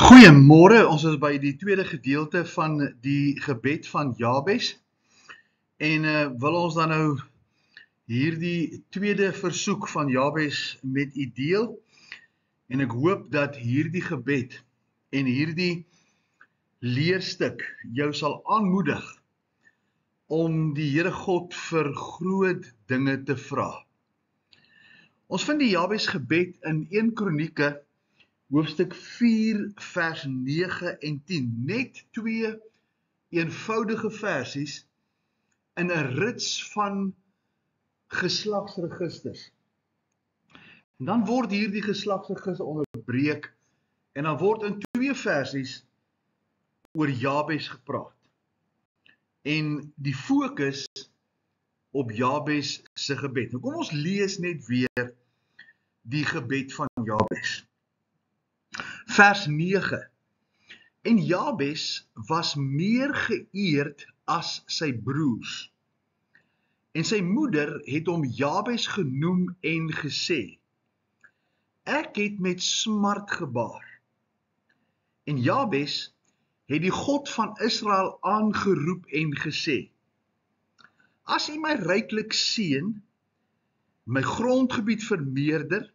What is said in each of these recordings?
Goeiemôre, ons is by die tweede gedeelte van die gebed van Jabes en wil ons dan nou hierdie tweede versoek van Jabes met u deel en ek hoop dat hierdie gebed en hierdie leerstuk jou sal aanmoedig om die Here God vir groot dinge te vra. Ons vind die Jabes gebed in 1 Kronieke hoofstuk 4 vers 9 en 10, net twee eenvoudige versies in 'n rits van geslagsregisters. En dan word hierdie geslagsregister onderbreek en dan word in twee versies oor Jabes gepraat. En die fokus op Jabes se gebed. Nou kom ons lees net weer die gebed van Jabes. Vers 9. En Jabes was meer geëerd as sy broers. En sy moeder het hom Jabes genoem en gesê: Ek het met smart gebaar. En Jabes het die God van Israel aangeroep en gesê: As U my ryklik seën, my grondgebied vermeerder,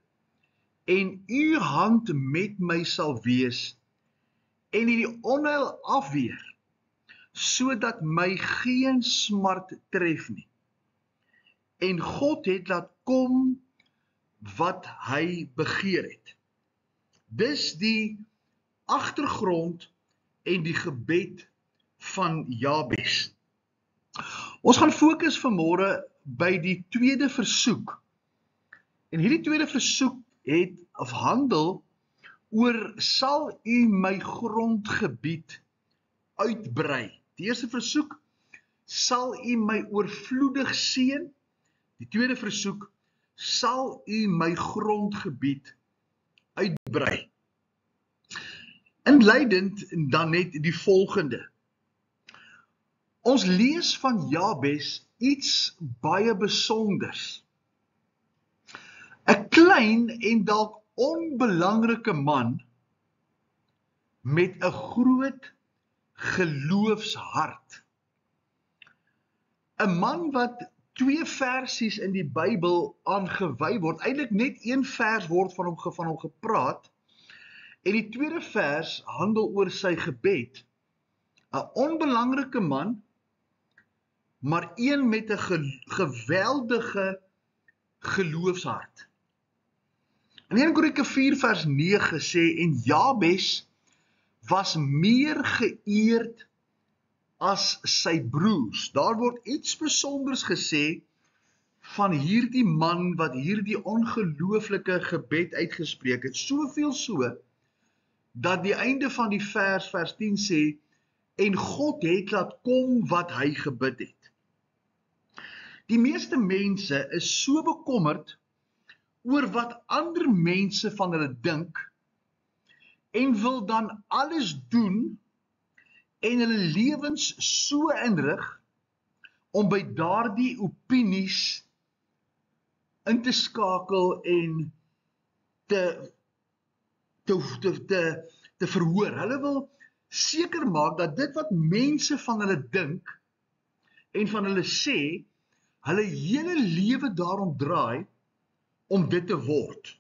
en U hand met my sal wees, en U die onheil afweer, sodat my geen smart tref nie. En God het laat kom wat hy begeer het. Dis die agtergrond en die gebed van Jabes. Ons gaan fokus vanmôre by die tweede versoek. En hierdie tweede versoek het of handel oor sal U my grondgebied uitbrei. Die eerste versoek, sal U my oorvloedig seën. Die tweede versoek, sal U my grondgebied uitbrei. Inleidend dan net die volgende. Ons lees van Jabes iets baie besonders. 'n Klein en dalk onbelangrike man met 'n groot geloofshart. 'n Man wat twee versies in die Bybel aangewy word, eintlik net een vers word van hom gepraat, en die tweede vers handel oor sy gebed. 'n Onbelangrike man, maar een met 'n geweldige geloofshart. In 1 Kronieke 4 vers 9 sê, en Jabes was meer geëerd as sy broers. Daar word iets besonders gesê van hierdie man wat hierdie ongelooflike gebed uitgespreek het. Soveel so, dat die einde van die vers 10 sê, en God het laat kom wat hy gebid het. Die meeste mense is so bekommerd oor wat ander mense van hulle dink en wil dan alles doen en hulle lewens so inrig om by daardie opinies in te skakel en te verhoor. Hulle wil seker maak dat dit wat mense van hulle dink en van hulle sê, hulle hele lewe daarom draai om dit te word.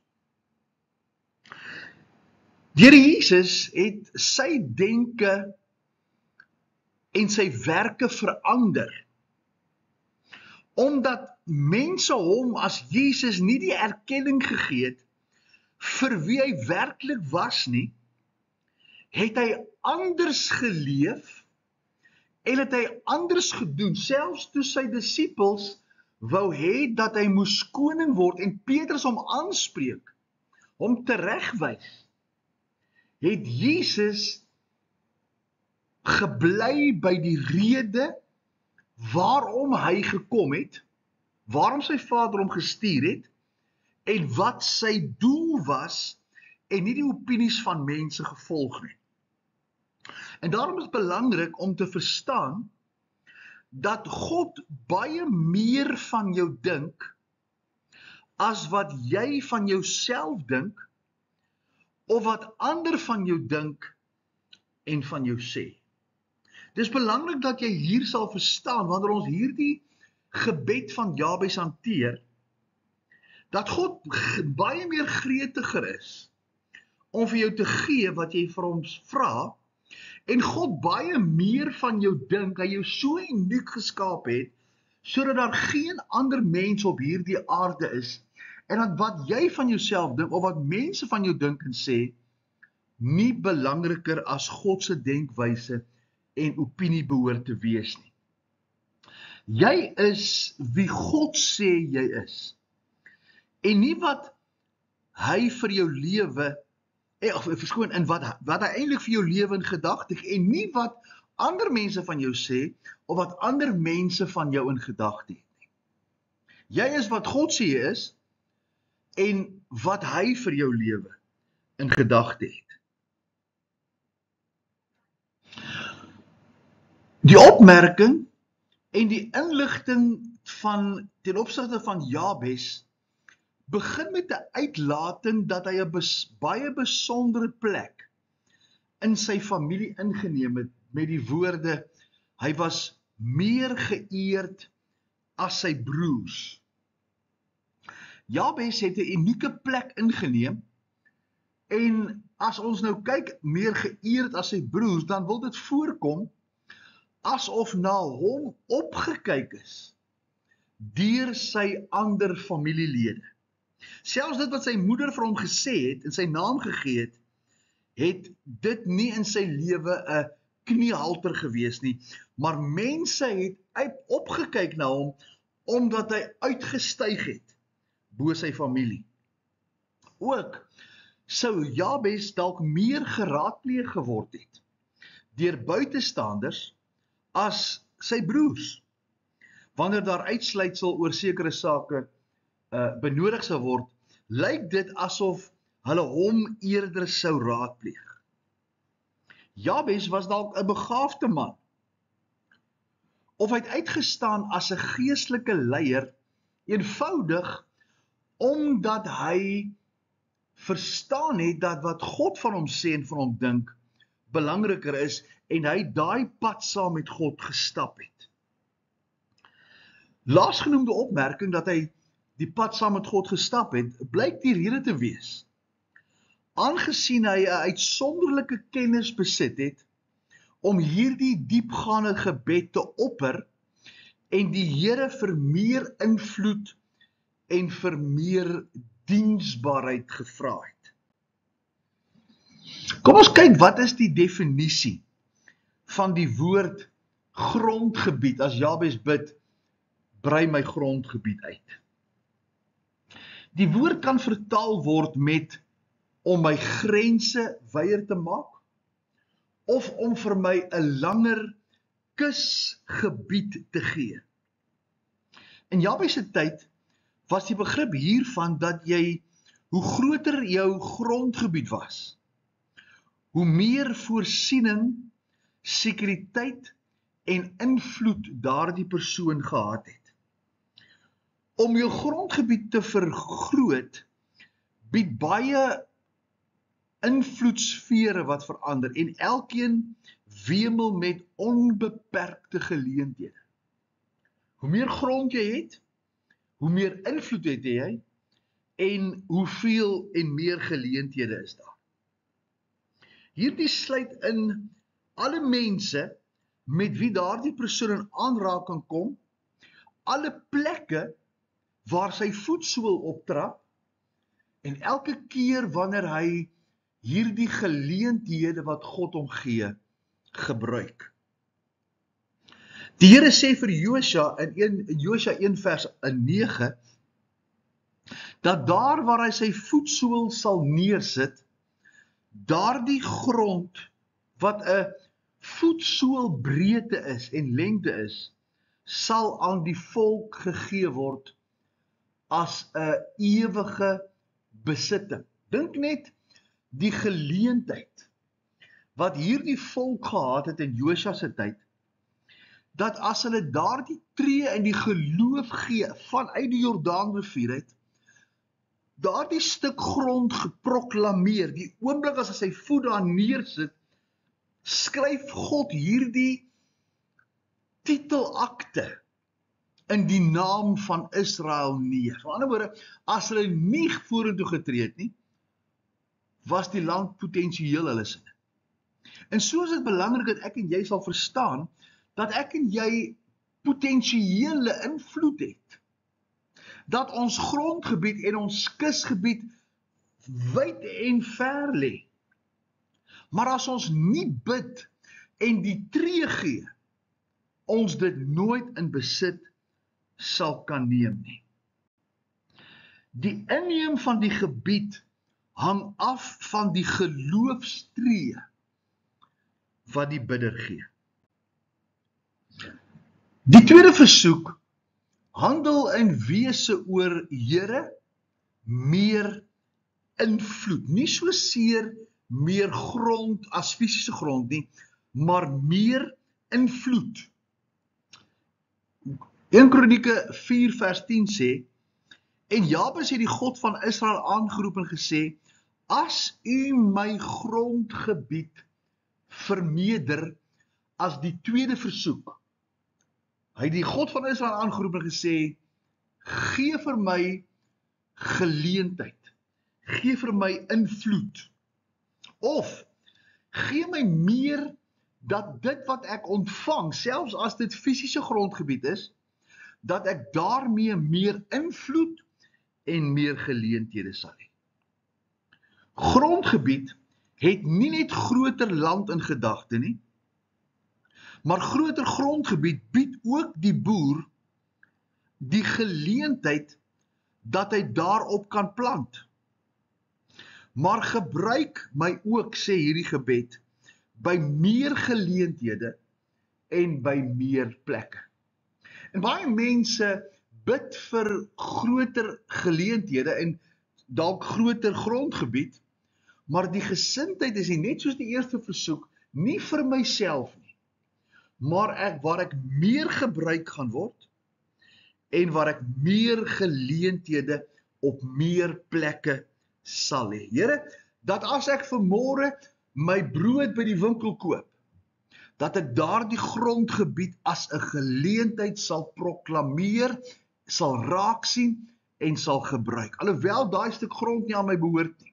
Die Here Jesus het sy denke en sy werke verander, omdat mense hom as Jesus nie die erkenning gegee het vir wie hy werklik was nie, het hy anders geleef en het hy anders gedoen, selfs toe sy disippels wou hê dat hy moes koning word en Petrus hom aanspreek, hom teregwys, het Jesus gebly by die rede waarom hy gekom het, waarom sy Vader hom gestuur het, en wat sy doel was, en nie die opinies van mense gevolg nie. En daarom is het belangrik om te verstaan, dat God baie meer van jou dink, as wat jy van jouself dink, of wat ander van jou dink en van jou sê. Dis belangrik dat jy hier sal verstaan, wanneer ons hierdie gebed van Jabes hanteer, dat God baie meer gretiger is om vir jou te gee wat jy vir hom vra, en God baie meer van jou dink, hy jou so uniek geskaap het, sodat daar geen ander mens op hierdie aarde is, en dat wat jy van jouself dink, of wat mense van jou dink en sê, nie belangriker as God se denkwyse en opinie behoort te wees nie. Jy is wie God sê jy is, en nie wat hy vir jou lewe, en wat hy eintlik vir jou lewe in gedagte het, en nie wat ander mense van jou sê, of wat ander mense van jou in gedagte het nie. Jy is wat God sê jy is, en wat hy vir jou lewe in gedagte het. Die opmerking en die inligting ten opsigte van Jabes begin met 'n uitlating dat hy 'n baie besondere plek in sy familie ingeneem het, met die woorde, hy was meer geëerd as sy broers. Jabes het 'n unieke plek ingeneem, en as ons nou kyk, meer geëerd as sy broers, dan wil dit voorkom asof na hom opgekyk is deur sy ander familielede. Selfs dit wat sy moeder vir hom gesê het en sy naam gegee het, het dit nie in sy lewe 'n kniehalter gewees nie, maar mense het opgekyk na hom omdat hy uitgestyg het bo sy familie. Ook sou Jabes dalk meer geraadpleeg geword het deur buitestanders as sy broers, wanneer daar uitsluitsel oor sekere sake benodig sou word, lyk dit asof hulle hom eerder sou raadpleeg. Jabes was dalk 'n begaafde man, of hy het uitgestaan as 'n geestelike leier, eenvoudig omdat hy verstaan het dat wat God van hom sê en van hom dink, belangriker is, en hy daai pad saam met God gestap het. Laasgenoemde opmerking dat hy die pad saam met God gestap het, blyk die rede te wees. Aangesien hy 'n uitsonderlike kennis besit het om hierdie diepgaande gebed te opper en die Here vir meer invloed en vir meer diensbaarheid gevra het. Kom ons kyk, wat is die definisie van die woord grondgebied, as Jabes bid, brei my grondgebied uit. Die woord kan vertaal word met om my grense wyer te maak, of om vir my 'n langer kusgebied te gee. In Jabes se tyd was die begrip hiervan dat hoe groter jou grondgebied was, hoe meer voorsiening, sekuriteit en invloed daardie persoon gehad het. Om jou grondgebied te vergroot, bied baie invloedsfere wat verander, en elkeen wemel met onbeperkte geleenthede. Hoe meer grond jy het, hoe meer invloed het jy, en hoeveel en meer geleenthede is daar. Hierdie sluit in alle mense met wie daardie persoon in aanraking kom, alle plekke waar sy voetsool optrap, en elke keer wanneer hy hierdie geleenthede wat God hom gee, gebruik. Die Here sê vir Josua in Josua 1 vers 9, dat daar waar hy sy voetsool sal neersit, daardie grond wat 'n voetsool breedte is en lengte is, sal aan die volk gegee word as 'n ewige besitting. Dink net die geleentheid wat hierdie volk gehad het in Josua se tyd, dat as hulle daardie tree in die geloof gee vanuit die Jordaanrivier uit, daardie stuk grond geproklameer, die oomblik as hy sy voet daar neersit, skryf God hierdie titelakte in die naam van Israel neer. Van ander woorde, as hulle nie vorentoe getree het nie, was die land potensieel hulle sin. En so is dit belangrik dat ek en jy sal verstaan, dat ek en jy potensiële invloed het. Dat ons grondgebied en ons kusgebied wyd en ver lê. Maar as ons nie bid en die tree gee, ons dit nooit in besit sal kan neem nie. Die inneem van die gebied hang af van die geloofstree wat die bidder gee. Die tweede versoek handel in wese oor Here meer invloed, nie so seer meer grond as fisiese grond nie, maar meer invloed. 1 Kronieke 4 vers 10 sê, en Jabes het die God van Israel aangeroep en gesê, as u my grondgebied vermeerder as die tweede versoek. Hy het die God van Israel aangeroep en gesê, gee vir my geleentheid, gee vir my invloed, of gee my meer dat dit wat ek ontvang, selfs as dit fisiese grondgebied is, dat ek daarmee meer invloed en meer geleenthede sal hê. Grondgebied het nie net groter land in gedagte nie, maar groter grondgebied bied ook die boer die geleentheid dat hy daarop kan plant. Maar gebruik my ook, sê hierdie gebed, by meer geleenthede en by meer plekke. En baie mense bid vir groter geleenthede en dalk groter grondgebied, maar die gesindheid is net soos die eerste versoek, nie vir myself nie, maar waar ek meer gebruik gaan word en waar ek meer geleenthede op meer plekke sal hê. Here, dat as ek vanmôre my brood by die winkel koop, dat ek daardie grondgebied as 'n geleentheid sal proklameer, sal raak sien en sal gebruik. Alhoewel daai stuk grond nie aan my behoort nie.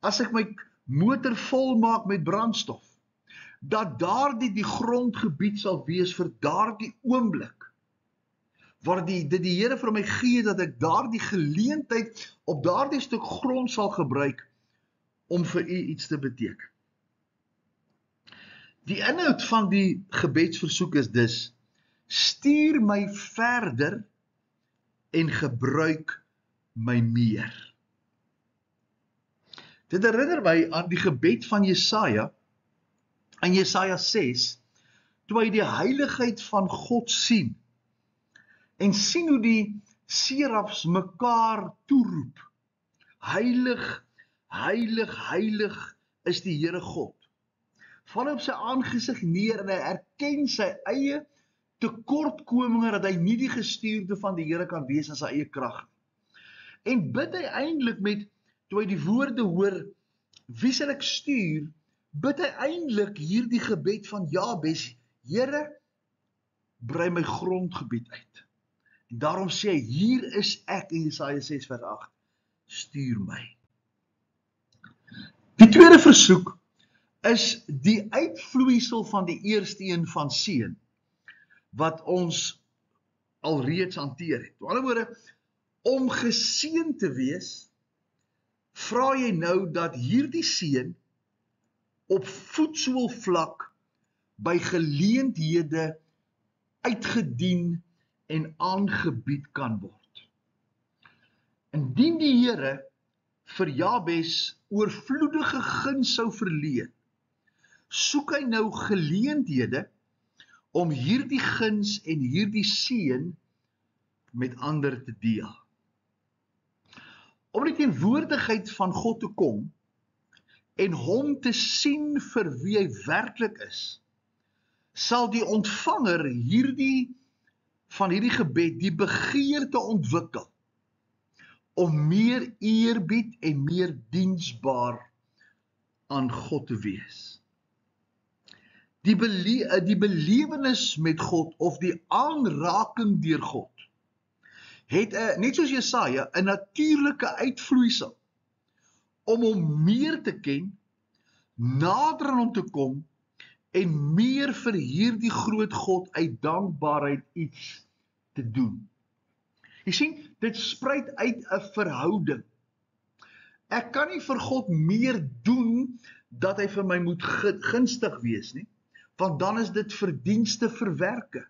As ek my motor vol maak met brandstof, dat daardie die grondgebied sal wees vir daardie oomblik, waar die Here vir my gee dat ek daardie geleentheid op daardie stuk grond sal gebruik om vir u iets te beteken. Die inhoud van die gebedsversoek is dus, stuur my verder en gebruik my meer. Dit herinner my aan die gebed van Jesaja, in Jesaja 6, toe hy die heiligheid van God sien, en sien hoe die serafs mekaar toeroep. Heilig, heilig, heilig is die Here God. Val op sy aangesig neer en hy erken sy eie tekortkominge, dat hy nie die gestuurde van die Here kan wees in sy eie krag. En bid hy eintlik met, toe hy die woorde hoor, wie sal ek stuur, bid hy eintlik hierdie gebed van Jabes, Here, brei my grondgebied uit. En daarom sê hy, hier is ek in Jesaja 6 vers 8, stuur my. Die tweede versoek is die uitvloeisel van die eerste een van seën, wat ons alreeds hanteer het. Met ander woorde, om geseën te wees, vra jy nou dat hierdie seën op voetsoolvlak by geleenthede uitgedien en aangebied kan word. Indien die Here vir Jabes oorvloedige guns sou verleen, soek hy nou geleenthede om hierdie guns en hierdie seën met ander te deel. Om die teenwoordigheid van God te kom en hom te sien vir wie hy werklik is, sal die ontvanger van hierdie gebed die begeerte ontwikkel om meer eerbied en meer diensbaar aan God te wees. die belewenis met God, of die aanraking deur God, het, net soos Jesaja, 'n natuurlike uitvloeisel, om hom meer te ken, nader aan hom te kom, en meer vir hierdie groot God uit dankbaarheid iets te doen. Jy sien, dit spruit uit 'n verhouding. Ek kan nie vir God meer doen, dat hy vir my moet gunstig wees nie, want dan is dit verdienste verwerke.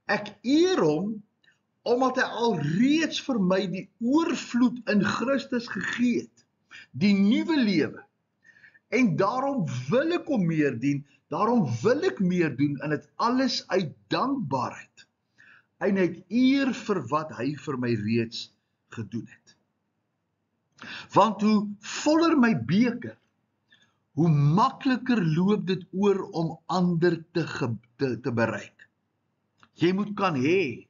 Ek eer hom, omdat hy alreeds vir my die oorvloed in Christus gegee het, die nuwe lewe, en daarom wil ek hom meer dien, daarom wil ek meer doen, en dit alles uit dankbaarheid, en uit eer vir wat hy vir my reeds gedoen het. Want hoe voller my beker, hoe makliker loop dit oor om ander te bereik. Jy moet kan hê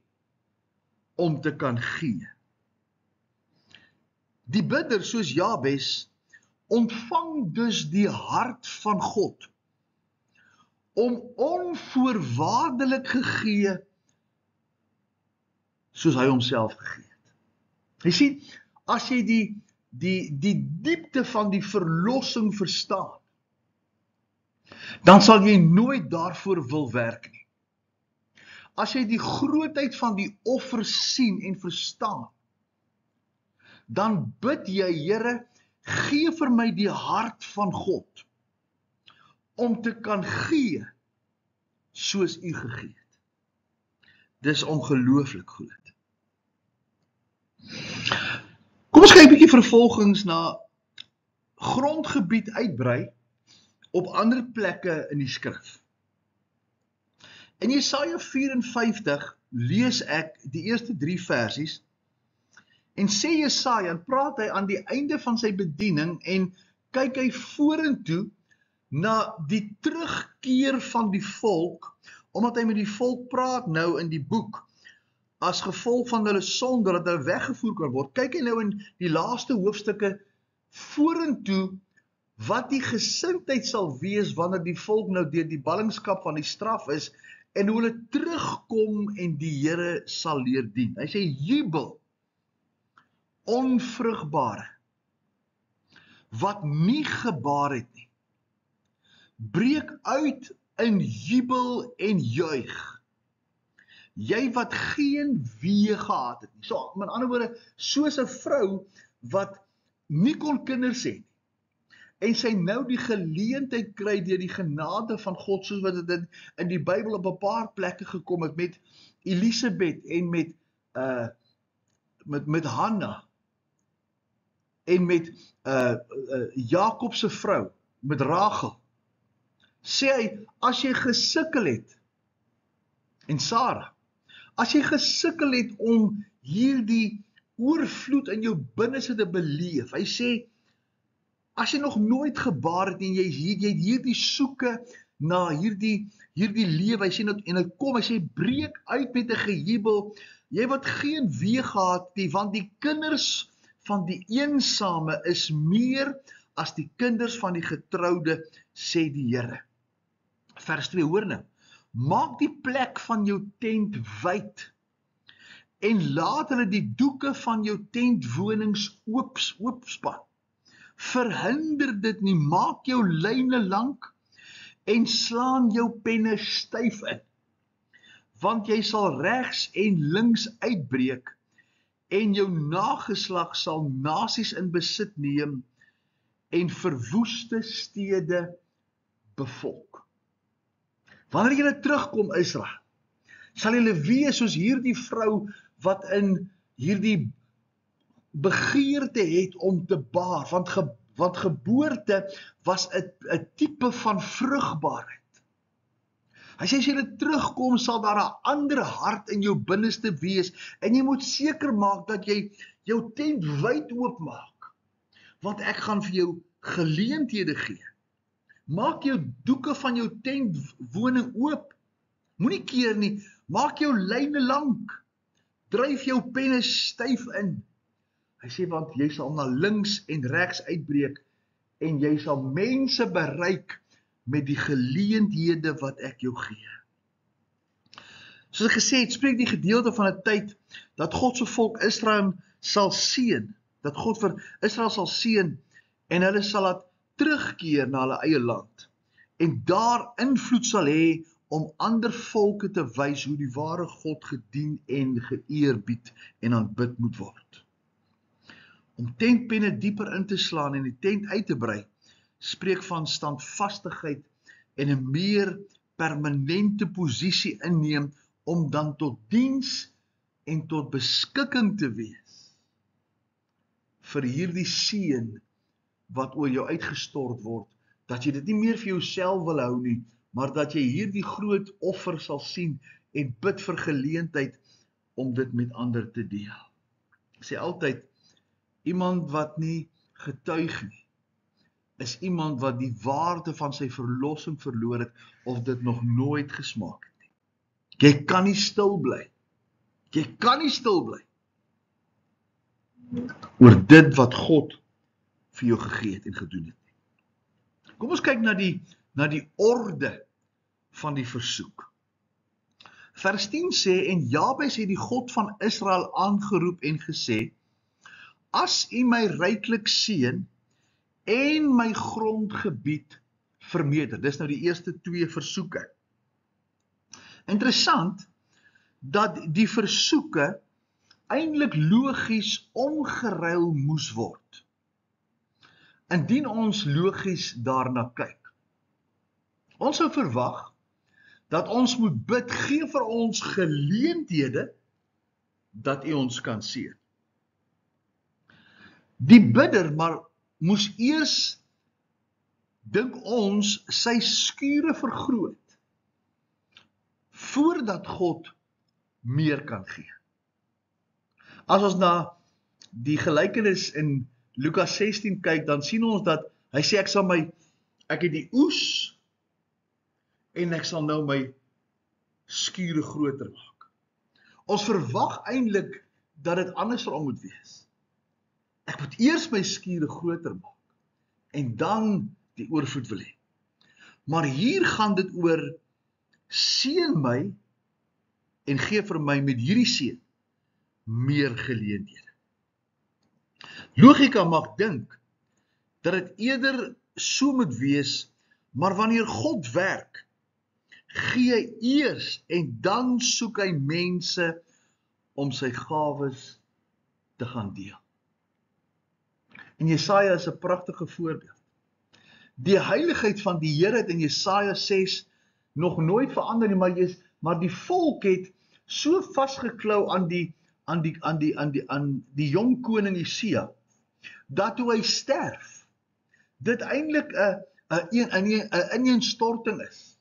om te kan gee. Die bidder soos Jabes ontvang dus die hart van God om onvoorwaardelik gegee soos hy homself gegee het. Jy sien, as jy die diepte van die verlossing verstaan, dan sal jy nooit daarvoor wil werk nie. As jy die grootheid van die offer sien en verstaan, dan bid jy, Here, gee vir my die hart van God, om te kan gee, soos U gegee het. Dis ongelooflik groot. Kom ons kyk 'n bietjie vervolgens na grondgebied uitbrei op ander plekke in die skrif. In Jesaja 54 lees ek die eerste 3 versies, en sê Jesaja, en praat hy aan die einde van sy bediening, en kyk hy vorentoe na die terugkeer van die volk, omdat hy met die volk praat nou in die boek, as gevolg van hulle sonde, dat hulle weggevoer kan word. Kyk hy nou in die laaste hoofstukke vorentoe, wat die gesindheid sal wees, wanneer die volk nou deur die ballingskap van die straf is, en hoe hulle terugkom en die Here sal leer dien. Hy sê, jubel, onvrugbare, wat nie gebaar het nie, breek uit in jubel en juig, jy wat geen wee gehad het nie. So, met ander woorde, soos 'n vrou wat nie kon kinders hê nie, en sy nou die geleentheid kry deur die genade van God, soos wat dit in die Bybel op 'n paar plekke gekom het, met Elisabeth en met Hanna, en met Jakob se vrou, met Rachel, sê hy, as jy gesukkel het, en Sarah, as jy gesukkel het om hierdie oorvloed in jou binneste te beleef, hy sê, as jy nog nooit gebaar het, en jy het hierdie soeke na hierdie lewe, hy sê, en hy kom, hy sê, breek uit met 'n gejubel, jy wat geen wee gehad nie, want die kinders van die eensame is meer as die kinders van die getroude, sê die Here. Vers 2, hoor nou, maak die plek van jou tent wyd, en laat hulle die doeke van jou tentwonings oopspan. Verhinder dit nie, maak jou lyne lank, en slaan jou penne styf in, want jy sal regs en links uitbreek, en jou nageslag sal nasies in besit neem, en verwoeste stede bevolk. Wanneer julle terugkom, Israel, sal julle wees soos hierdie vrou, wat in hierdie begeerte het om te baar, want geboorte was 'n tipe van vrugbaarheid. Hy sê, as jy terugkom, sal daar 'n ander hart in jou binneste wees, en jy moet seker maak dat jy jou tent wyd oopmaak, want ek gaan vir jou geleenthede gee. Maak jou doeke van jou tentwoning oop, moenie keer nie, maak jou lyne lank, dryf jou penne styf in. Hy sê, want jy sal na links en regs uitbreek, en jy sal mense bereik met die geleenthede wat ek jou gee. Soos ek gesê het, spreek die gedeelte van 'n tyd dat God se volk Israel sal seën, dat God vir Israel sal seën en hulle sal laat terugkeer na hulle eie land en daar invloed sal hê om ander volke te wys hoe die ware God gedien en geëerbied en aanbid moet word. Om tentpenne dieper in te slaan en die tent uit te brei, spreek van standvastigheid en 'n meer permanente posisie inneem om dan tot diens en tot beskikking te wees vir hierdie seën wat oor jou uitgestort word, dat jy dit nie meer vir jouself wil hou nie, maar dat jy hierdie groot offer sal sien en bid vir geleentheid om dit met ander te deel. Ek sê altyd, iemand wat nie getuig nie, is iemand wat die waarde van sy verlossing verloor het, of dit nog nooit gesmaak het nie. Jy kan nie stil bly. Jy kan nie stil bly oor dit wat God vir jou gegee het en gedoen het. Kom ons kyk na die orde van die versoek. Vers 10 sê, en Jabes het die God van Israel aangeroep en gesê, as u my ryklik seën en my grondgebied vermeerder. Dis nou die eerste 2 versoeke. Interessant dat die versoeke eintlik logies omgeruil moes word, indien ons logies daarna kyk. Ons sou verwag dat ons moet bid, gee vir ons geleenthede dat u ons kan seën. Die bidder maar moes eers, dink ons, sy skure vergroot voordat God meer kan gee. As ons na die gelykenis in Lukas 16 kyk, dan sien ons dat hy sê ek het die oes en ek sal nou my skure groter maak. Ons verwag eintlik dat dit andersom moet wees. Ek moet eers my skure groter maak en dan die oorvloed wil hê. Maar hier gaan dit oor seën my en gee vir my met hierdie seën meer geleenthede. Logika mag dink dat dit eerder so moet wees, maar wanneer God werk, gee hy eers en dan soek hy mense om sy gawes te gaan deel. En Jesaja is 'n pragtige voorbeeld. Die heiligheid van die Here het in Jesaja 6 nog nooit verander nie, maar die volk het so vasgeklou aan die jong koning Josia, dat toe hy sterf, dit eintlik 'n ineenstorting is.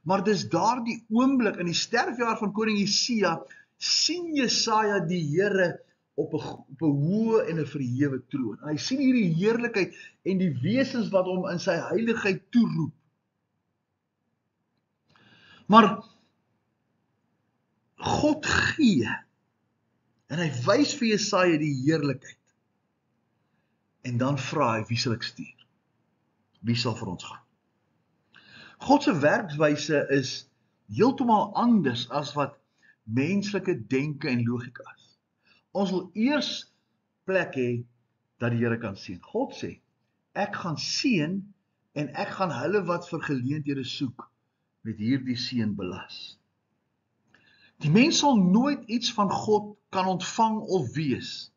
Maar dis daardie oomblik in die sterfjaar van koning Josia, sien Jesaja die Here op 'n hoë en 'n verhewe troon. En hy sien hierdie heerlikheid en die wesens wat hom in sy heiligheid toeroep. Maar God gee en hy wys vir Jesaja die heerlikheid. En dan vra hy, wie sal ek stuur? Wie sal vir ons gaan? God se werkswyse is heeltemal anders as wat menslike denke en logika is. Ons wil eers plek hê dat die Here kan seën. God sê, ek gaan seën en ek gaan hulle wat vir geleenthede soek met hierdie seën belas. Die mens sal nooit iets van God kan ontvang of wees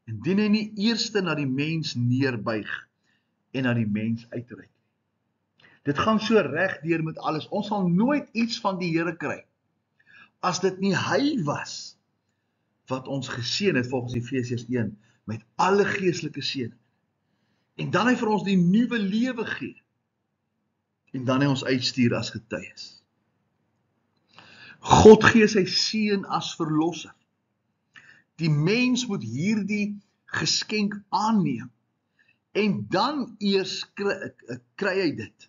indien hy nie eerste na die mens neerbuig en na die mens uitreik. Dit gaan so reg deur met alles. Ons sal nooit iets van die Here kry as dit nie hy was wat ons geseën het volgens Efesiërs 1 met alle geestelike seëning. En dan hy vir ons die nuwe lewe gee. En dan hy ons uitstuur as getuies. God gee sy seën as verlosser. Die mens moet hierdie geskenk aanneem en dan eers kry hy dit.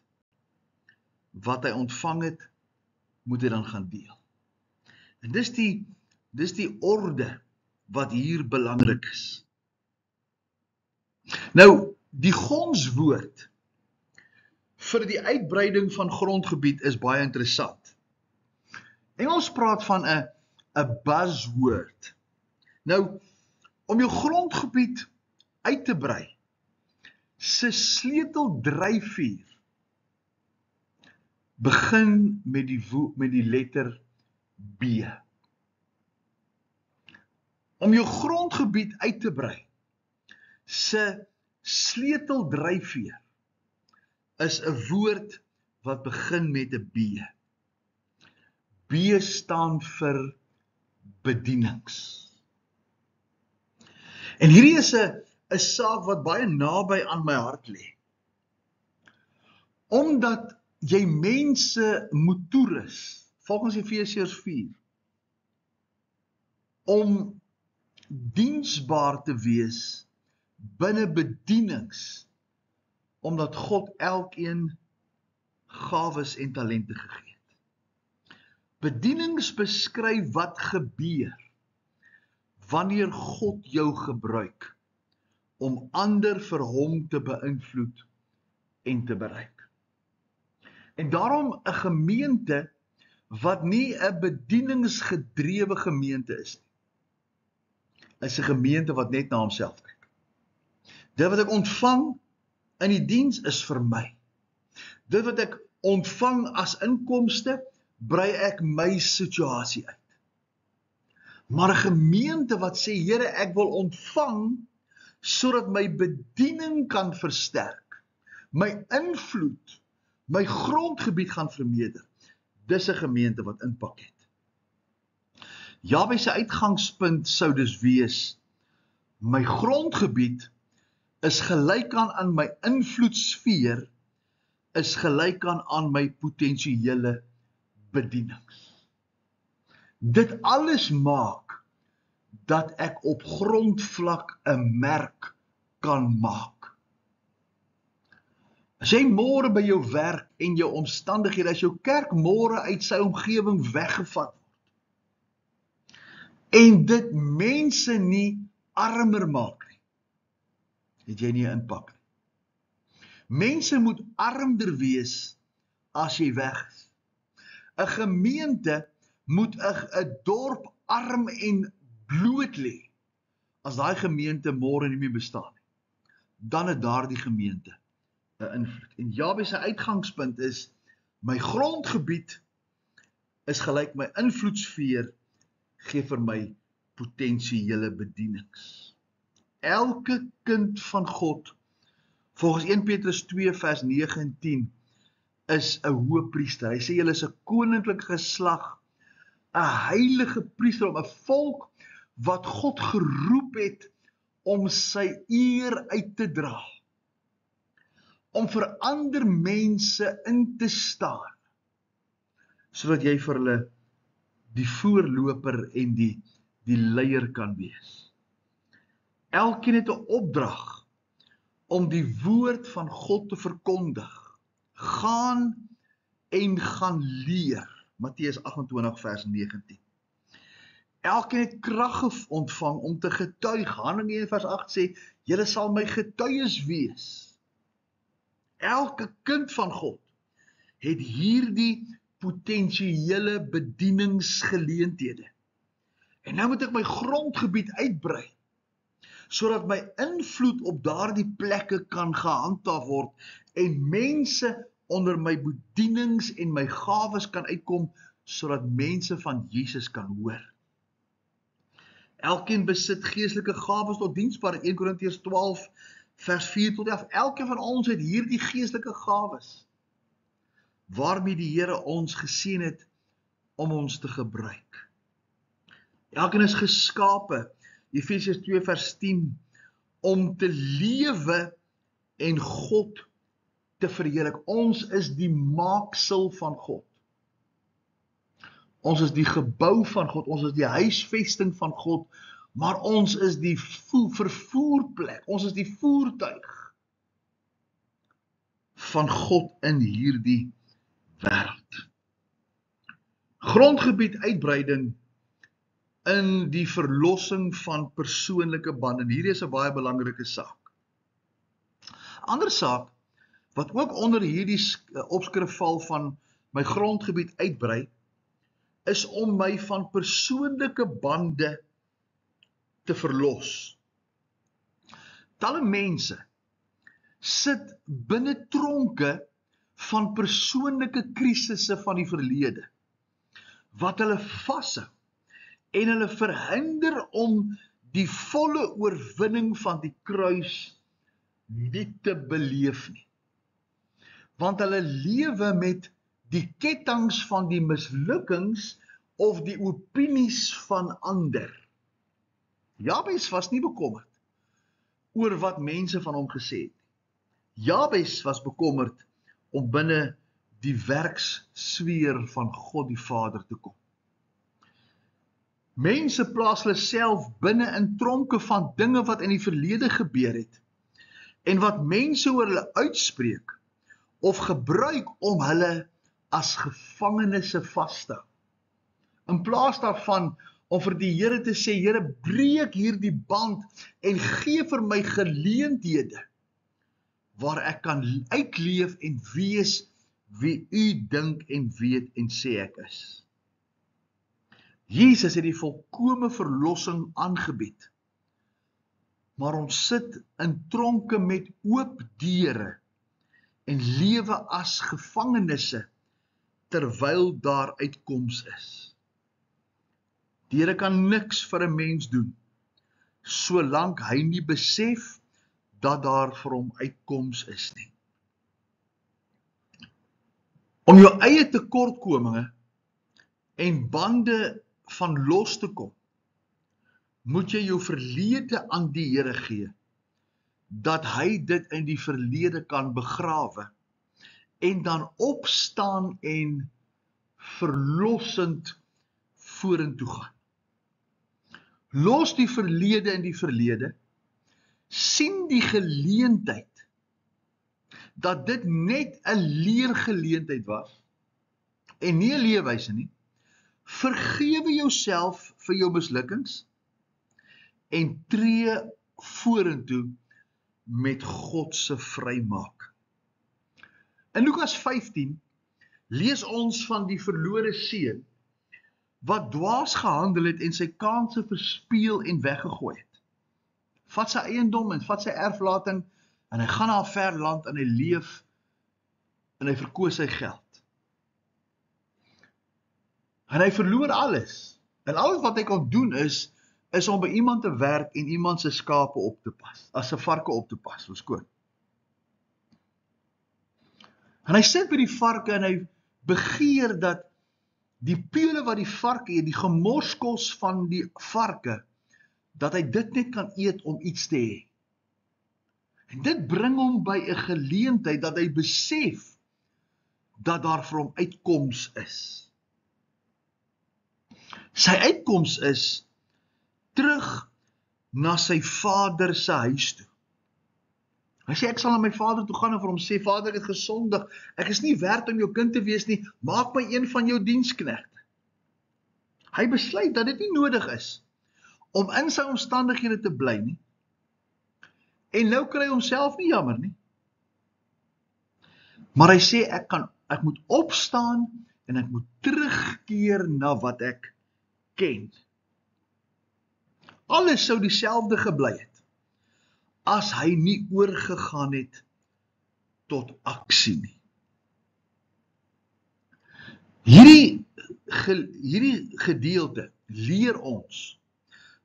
Wat hy ontvang het, moet hy dan gaan deel. En dis die orde wat hier belangrik is. Nou, die gonswoord vir die uitbreiding van grondgebied is baie interessant. Engels praat van 'n buzzword. Nou, om jou grondgebied uit te brei, se sleuteldryfveer begin met die letter B. Om jou grondgebied uit te brei, se sleuteldryfveer is 'n woord wat begin met 'n B. B staan vir bedienings. En hierdie is 'n saak wat baie naby aan my hart lê. Omdat jy mense moet toerus, volgens Efesiërs 4, om diensbaar te wees binne bedienings, omdat God elkeen gawes en talente gegee het. Bedienings beskryf wat gebeur wanneer God jou gebruik om ander vir hom te beïnvloed en te bereik. En daarom 'n gemeente wat nie 'n bedieningsgedrewe gemeente is nie, is 'n gemeente wat net na homself kyk. Dit wat ek ontvang in die diens is vir my. Dit wat ek ontvang as inkomste, brei ek my situasie uit. Maar 'n gemeente wat sê, Here, ek wil ontvang sodat my bediening kan versterk, my invloed, my grondgebied gaan vermeerder. Dis 'n gemeente wat impak het. Jabes se uitgangspunt sou dus wees, my grondgebied is gelyk aan my invloedsfeer, is gelyk aan my potensiële bedienings. Dit alles maak dat ek op grondvlak 'n merk kan maak. As jy môre by jou werk en jou omstandighede, as jou kerk môre uit sy omgewing weggevat word, en dit mense nie armer maak nie, het jy nie 'n impak nie. Mense moet armer wees as jy weg is. 'n gemeente moet 'n dorp arm en bloot lê, as daai gemeente môre nie meer bestaan nie. Dan het daardie gemeente 'n invloed. En Jabes se uitgangspunt is, my grondgebied is gelyk my invloedsfeer, gee vir my potensiële bedienings. Elke kind van God, volgens 1 Petrus 2 vers 9 en 10, is 'n hoëpriester. Hy sê julle is 'n koninklike geslag, 'n heilige priester, 'n volk wat God geroep het om sy eer uit te dra, om vir ander mense in te staan, sodat jy vir hulle die voorloper en die leier kan wees. Elkeen het 'n opdrag om die woord van God te verkondig. Gaan en gaan leer. Matteus 28 vers 19. Elkeen het krag ontvang om te getuig. Handelinge 1 vers 8 sê, julle sal my getuies wees. Elke kind van God het hierdie potensiële bedieningsgeleenthede. En nou moet ek my grondgebied uitbrei, sodat my invloed op daardie plekke kan gehandhaaf word en mense onder my bedienings en my gawes kan uitkom, sodat mense van Jesus kan hoor. Elkeen besit geestelike gawes tot diensbaarheid, 1 Korintiërs 12 vers 4 tot 11. Elkeen van ons het hierdie geestelike gawes, waarmee die Here ons geseën het om ons te gebruik. Elkeen is geskape, Efesiërs 2 vers 10, om te lewe en God te verheerlik. Ons is die maaksel van God. Ons is die gebou van God, ons is die huisvesting van God, maar ons is die vervoerplek, ons is die voertuig van God in hierdie wêreld. Grondgebied uitbreiding in die verlossing van persoonlike bande. En hierdie is 'n baie belangrike saak. Ander saak wat ook onder hierdie opskrif val van my grondgebied uitbrei, is om my van persoonlike bande te verlos. Talle mense sit binne tronke van persoonlike krisisse van die verlede, wat hulle vashou en hulle verhinder om die volle oorwinning van die kruis nie te beleef nie. Want hulle lewe met die kettinge van die mislukkings of die opinies van ander. Jabes was nie bekommerd oor wat mense van hom gesê het. Jabes was bekommerd om binne die werkssfeer van God die Vader te kom. Mense plaas hulle self binne in tronke van dinge wat in die verlede gebeur het en wat mense oor hulle uitspreek of gebruik om hulle as gevangenes vas te hou. In plaas daarvan om vir die Here te sê, Here, breek hierdie band en gee vir my geleenthede waar ek kan uitleef en wees wie u dink en weet en sê ek is. Jesus het die volkome verlossing aangebied, maar ons sit in tronke met oop deure en lewe as gevangenisse terwyl daar uitkoms is. Die Here kan niks vir 'n mens doen, solank hy nie besef dat daar vir hom uitkoms is nie. Om jou eie tekortkominge en bande van los te kom, moet jy jou verlede aan die Here gee, dat hy dit in die verlede kan begrawe, en dan opstaan en verlossend vorentoe gaan. Los die verlede in die verlede, sien die geleentheid, dat dit net 'n leergeleentheid was, en nie 'n leefwyse nie. Vergewe jouself vir jou mislukkings, en tree vorentoe met God se vrymaak. In Lukas 15 lees ons van die verlore seun, wat dwaas gehandel het en sy kanse verspeel en weggegooi het. Vat sy eiendom en vat sy erflating, en hy gaan na 'n ver land en hy leef, en hy verkoos sy geld. En hy verloor alles. En alles wat hy kon doen is om by iemand te werk en iemand se skape op te pas, as 'n varke op te pas, verskoon. En hy sit by die varke en hy begeer dat die peule wat die varke eet, die gemorskos van die varke, dat hy dit net kan eet om iets te hê. En dit bring hom by 'n geleentheid dat hy besef dat daar vir hom uitkoms is. Sy uitkoms is terug na sy vader se huis toe. Hy sê, ek sal na my vader toe gaan en vir hom sê, Vader, ek het gesondig, ek is nie werd om jou kind te wees nie, maak my een van jou diensknegte. Hy besluit dat dit nie nodig is om in sy omstandighede te bly nie, en nou kry hy homself nie jammer nie. Maar hy sê, ek moet opstaan en ek moet terugkeer na wat ek ken. Alles sou dieselfde gebly het, as hy nie oorgegaan het tot aksie nie. Hierdie gedeelte leer ons,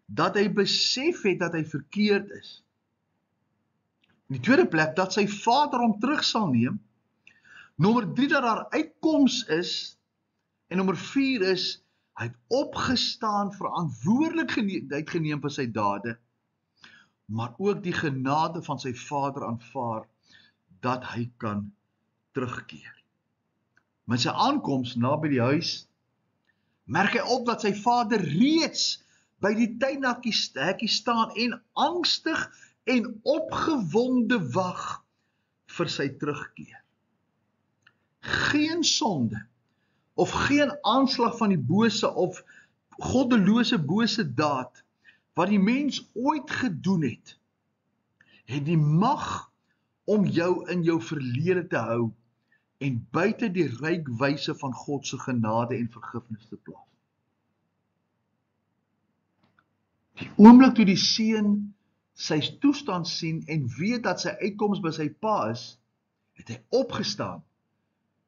dat hy besef het dat hy verkeerd is. In die tweede plek, dat sy vader hom terug sal neem. Nommer 3, dat daar uitkoms is. En nommer 4 is, hy het opgestaan, verantwoordelikheid geneem vir sy dade, maar ook die genade van sy vader aanvaar, dat hy kan terugkeer. Met sy aankoms na by die huis, merk hy op dat sy vader reeds by die tuinhekkie staan en angstig en opgewonde wag vir sy terugkeer. Geen sonde, of geen aanslag van die bose of goddelose bose daad, wat die mens ooit gedoen het die mag om jou in jou verlede te hou en buite die rykwyse van God se genade en vergifnis te plaas. Die oomblik toe die seun sy toestand sien en weet dat sy uitkoms by sy pa is, het hy opgestaan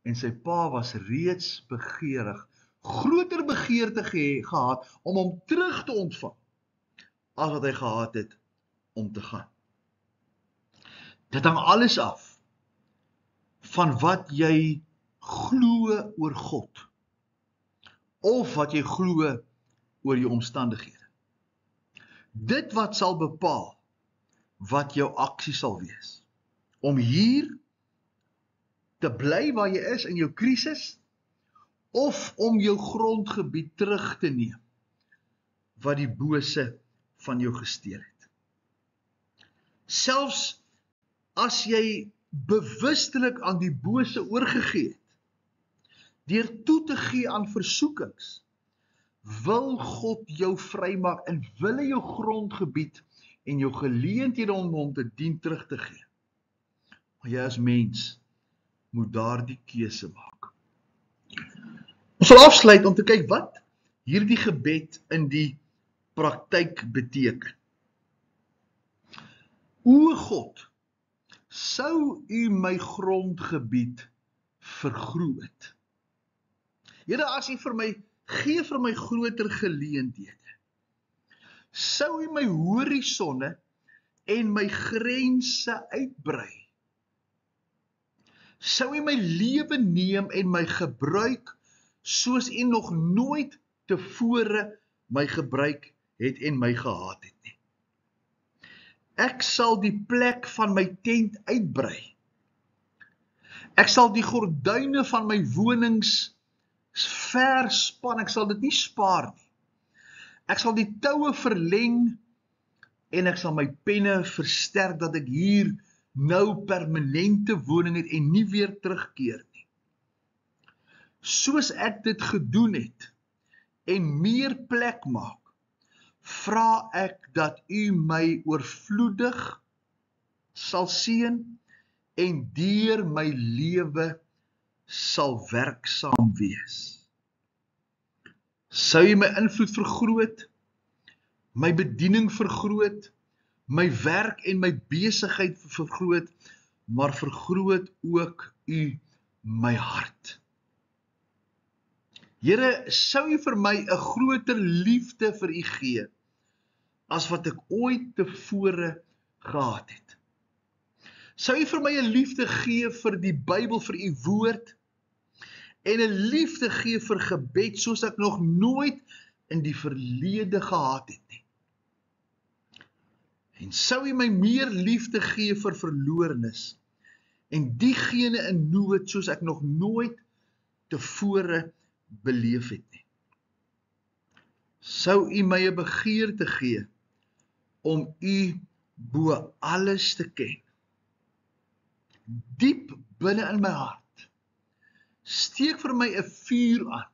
en sy pa was reeds begeerig, groter begeerte gehad om hom terug te ontvang as wat hy gehad het om te gaan. Dit hang alles af van wat jy glo oor God of wat jy glo oor jou omstandighede. Dit wat sal bepaal wat jou aksie sal wees. Om hier te bly waar jy is in jou krisis of om jou grondgebied terug te neem wat die bose van jou gesteel het. Selfs as jy bewustelik aan die bose oorgegee het, deur toe te gee aan versoekings, wil God jou vrymaak en wil hy jou grondgebied en jou geleenthede om hom te dien terug te gee. Maar jy as mens moet daardie keuse maak. Ons sal afsluit om te kyk wat hierdie gebed in die praktyk beteken. O God, sou u my grondgebied vergroot. Here, as u gee vir my groter geleenthede. Sou u my horisonne en my grense uitbrei. Sou u my lewe neem en my gebruik soos u nog nooit tevore my gebruik het en my gehad het nie. Ek sal die plek van my tent uitbrei. Ek sal die gordyne van my wonings verspan, ek sal dit nie spaar nie. Ek sal die toue verleng en ek sal my penne versterk dat ek hier nou permanente woning het en nie weer terugkeer nie. Soos ek dit gedoen het en meer plek maak, vra ek dat u my oorvloedig sal seën en deur my lewe sal werksaam wees. Sou u my invloed vergroot, my bediening vergroot, my werk en my besigheid vergroot, maar vergroot ook u my hart. Here, sou u vir my 'n groter liefde vir u gee, as wat ek ooit tevore gehad het. Sou u vir my 'n liefde gee vir die Bybel, vir u woord, en 'n liefde gee vir gebed, soos ek nog nooit in die verlede gehad het nie. En sou u my meer liefde gee vir verloornes, en diegene in nood, soos ek nog nooit tevore beleef het nie. Sou u my 'n begeerte gee, om u bo alles te ken. Diep binne in my hart, steek vir my 'n vuur aan,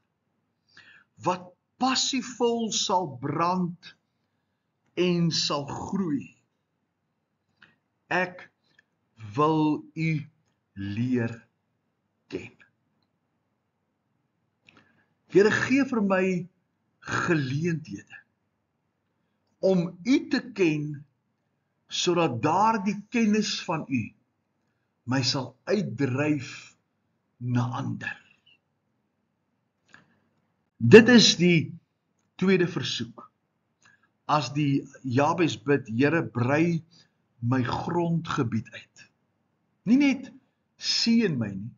wat passievol sal brand en sal groei. Ek wil u leer ken. Here, gee vir my geleenthede om u te ken, sodat daardie kennis van u my sal uitdryf na ander. Dit is die tweede versoek. As die Jabes bid, Here, brei my grondgebied uit. Nie net seën my nie,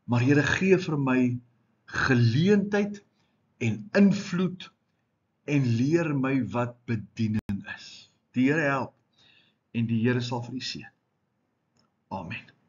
maar Here, gee vir my geleentheid en invloed en leer my wat bediening is. Die Here help en die Here sal vir u seën. Amen.